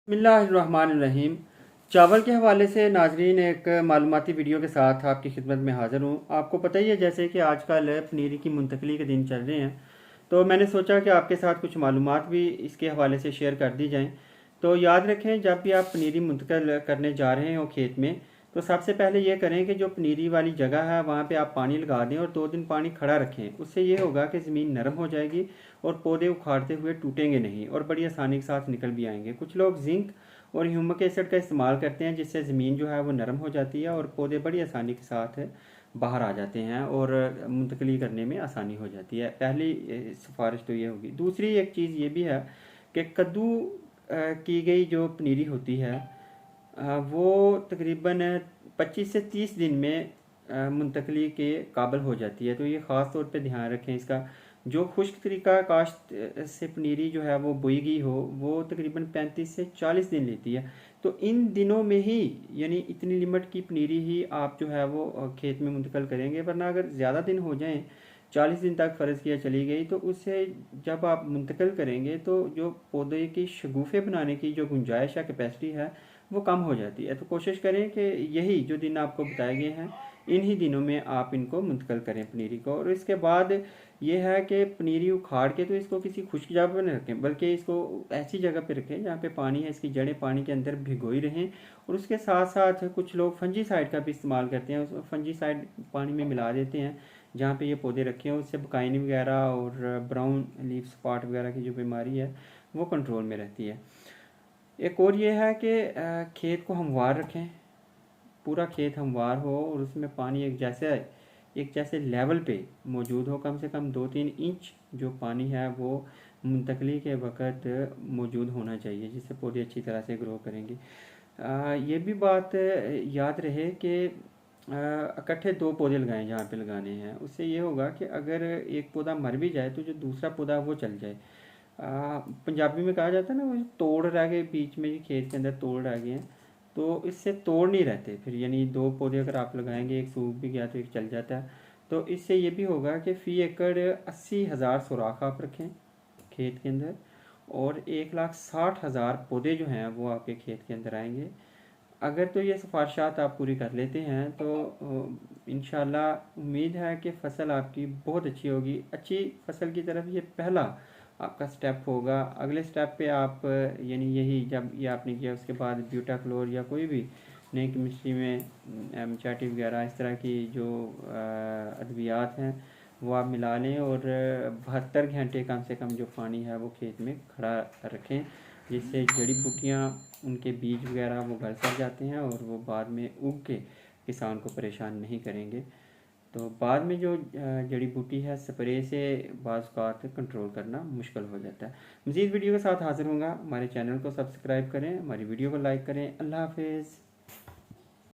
बिस्मिल्लाहिर्रहमानिर्रहीम। चावल के हवाले से नाजरीन एक मालूमाती वीडियो के साथ आपकी खिदमत में हाज़िर हूँ। आपको पता ही है जैसे कि आजकल पनीरी की मुंतकली के दिन चल रहे हैं, तो मैंने सोचा कि आपके साथ कुछ मालूमात भी इसके हवाले से शेयर कर दी जाएँ। तो याद रखें, जब भी आप पनीरी मुंतकिल करने जा रहे हो खेत में, तो सबसे पहले ये करें कि जो पनीरी वाली जगह है वहाँ पे आप पानी लगा दें और 2 दिन पानी खड़ा रखें। उससे ये होगा कि ज़मीन नरम हो जाएगी और पौधे उखाड़ते हुए टूटेंगे नहीं और बड़ी आसानी के साथ निकल भी आएंगे। कुछ लोग जिंक और ह्यूमिक एसिड का इस्तेमाल करते हैं, जिससे ज़मीन जो है वो नरम हो जाती है और पौधे बड़ी आसानी के साथ बाहर आ जाते हैं और मुंतकली करने में आसानी हो जाती है। पहली सिफारिश तो ये होगी। दूसरी एक चीज़ ये भी है कि कद्दू की गई जो पनीरी होती है वो तकरीबन 25 से 30 दिन में मुंतकली के काबिल हो जाती है। तो ये ख़ास तौर पे ध्यान रखें इसका। जो खुश्क तरीका काश्त से पनीरी जो है वो बोई गई हो, वो तकरीबन 35 से 40 दिन लेती है। तो इन दिनों में ही, यानी इतनी लिमिट की पनीरी ही आप जो है वो खेत में मुंतकल करेंगे। वरना अगर ज़्यादा दिन हो जाएं, 40 दिन तक फ़र्ज़ किया चली गई, तो उससे जब आप मुंतकिल करेंगे तो जो पौधे की शगुफ़े बनाने की जो गुंजाइश या कैपेसिटी है वो कम हो जाती है। तो कोशिश करें कि यही जो दिन आपको बताए गए हैं, इन्हीं दिनों में आप इनको मुंतकिल करें पनीरी को। और इसके बाद ये है कि पनीरी उखाड़ के तो इसको किसी खुश्क जगह पर न रखें, बल्कि इसको ऐसी जगह पर रखें जहाँ पे पानी है, इसकी जड़ें पानी के अंदर भिगोई रहें। और उसके साथ साथ कुछ लोग फंजीसाइड का भी इस्तेमाल करते हैं, उस फंजीसाइड पानी में मिला देते हैं जहाँ पे ये पौधे रखे हैं। उससे बुकाइनी वगैरह और ब्राउन लीफ स्पॉट वगैरह की जो बीमारी है वो कंट्रोल में रहती है। एक और ये है कि खेत को हमवार रखें, पूरा खेत हमवार हो और उसमें पानी एक जैसे लेवल पे मौजूद हो। कम से कम 2-3 इंच जो पानी है वो मुंतकली के वक़्त मौजूद होना चाहिए, जिससे पौधे अच्छी तरह से ग्रो करेंगे। ये भी बात याद रहे कि इकट्ठे 2 पौधे लगाएं जहाँ पे लगाने हैं। उससे ये होगा कि अगर एक पौधा मर भी जाए तो जो दूसरा पौधा वो चल जाए। पंजाबी में कहा जाता है ना, वो तोड़ रह गए बीच में, खेत के अंदर तोड़ रह गए हैं, तो इससे तोड़ नहीं रहते फिर। यानी 2 पौधे अगर आप लगाएंगे, एक सूख भी गया तो एक चल जाता है। तो इससे ये भी होगा कि फ़ी एकड़ 80,000 सुराख आप रखें खेत के अंदर, और 1,60,000 पौधे जो हैं वो आपके खेत के अंदर आएंगे। अगर तो ये सिफारिशात आप पूरी कर लेते हैं तो इंशाल्लाह उम्मीद है कि फ़सल आपकी बहुत अच्छी होगी। अच्छी फ़सल की तरफ ये पहला आपका स्टेप होगा। अगले स्टेप पे आप यानी यही जब ये आपने किया, उसके बाद ब्यूटाक्लोर या कोई भी नई केमिस्ट्री में एमचाटी वगैरह इस तरह की जो अद्वियात हैं वो आप मिला लें और 72 घंटे कम से कम जो पानी है वो खेत में खड़ा रखें, जिससे जड़ी बूटियाँ, उनके बीज वगैरह वो गल सड़ जाते हैं और वो बाद में उग के किसान को परेशान नहीं करेंगे। तो बाद में जो जड़ी बूटी है स्प्रे से बाज़ औक़ात कंट्रोल करना मुश्किल हो जाता है। मज़ीद वीडियो के साथ हाज़िर होऊंगा। हमारे चैनल को सब्सक्राइब करें, हमारी वीडियो को लाइक करें। अल्लाह हाफ़िज़।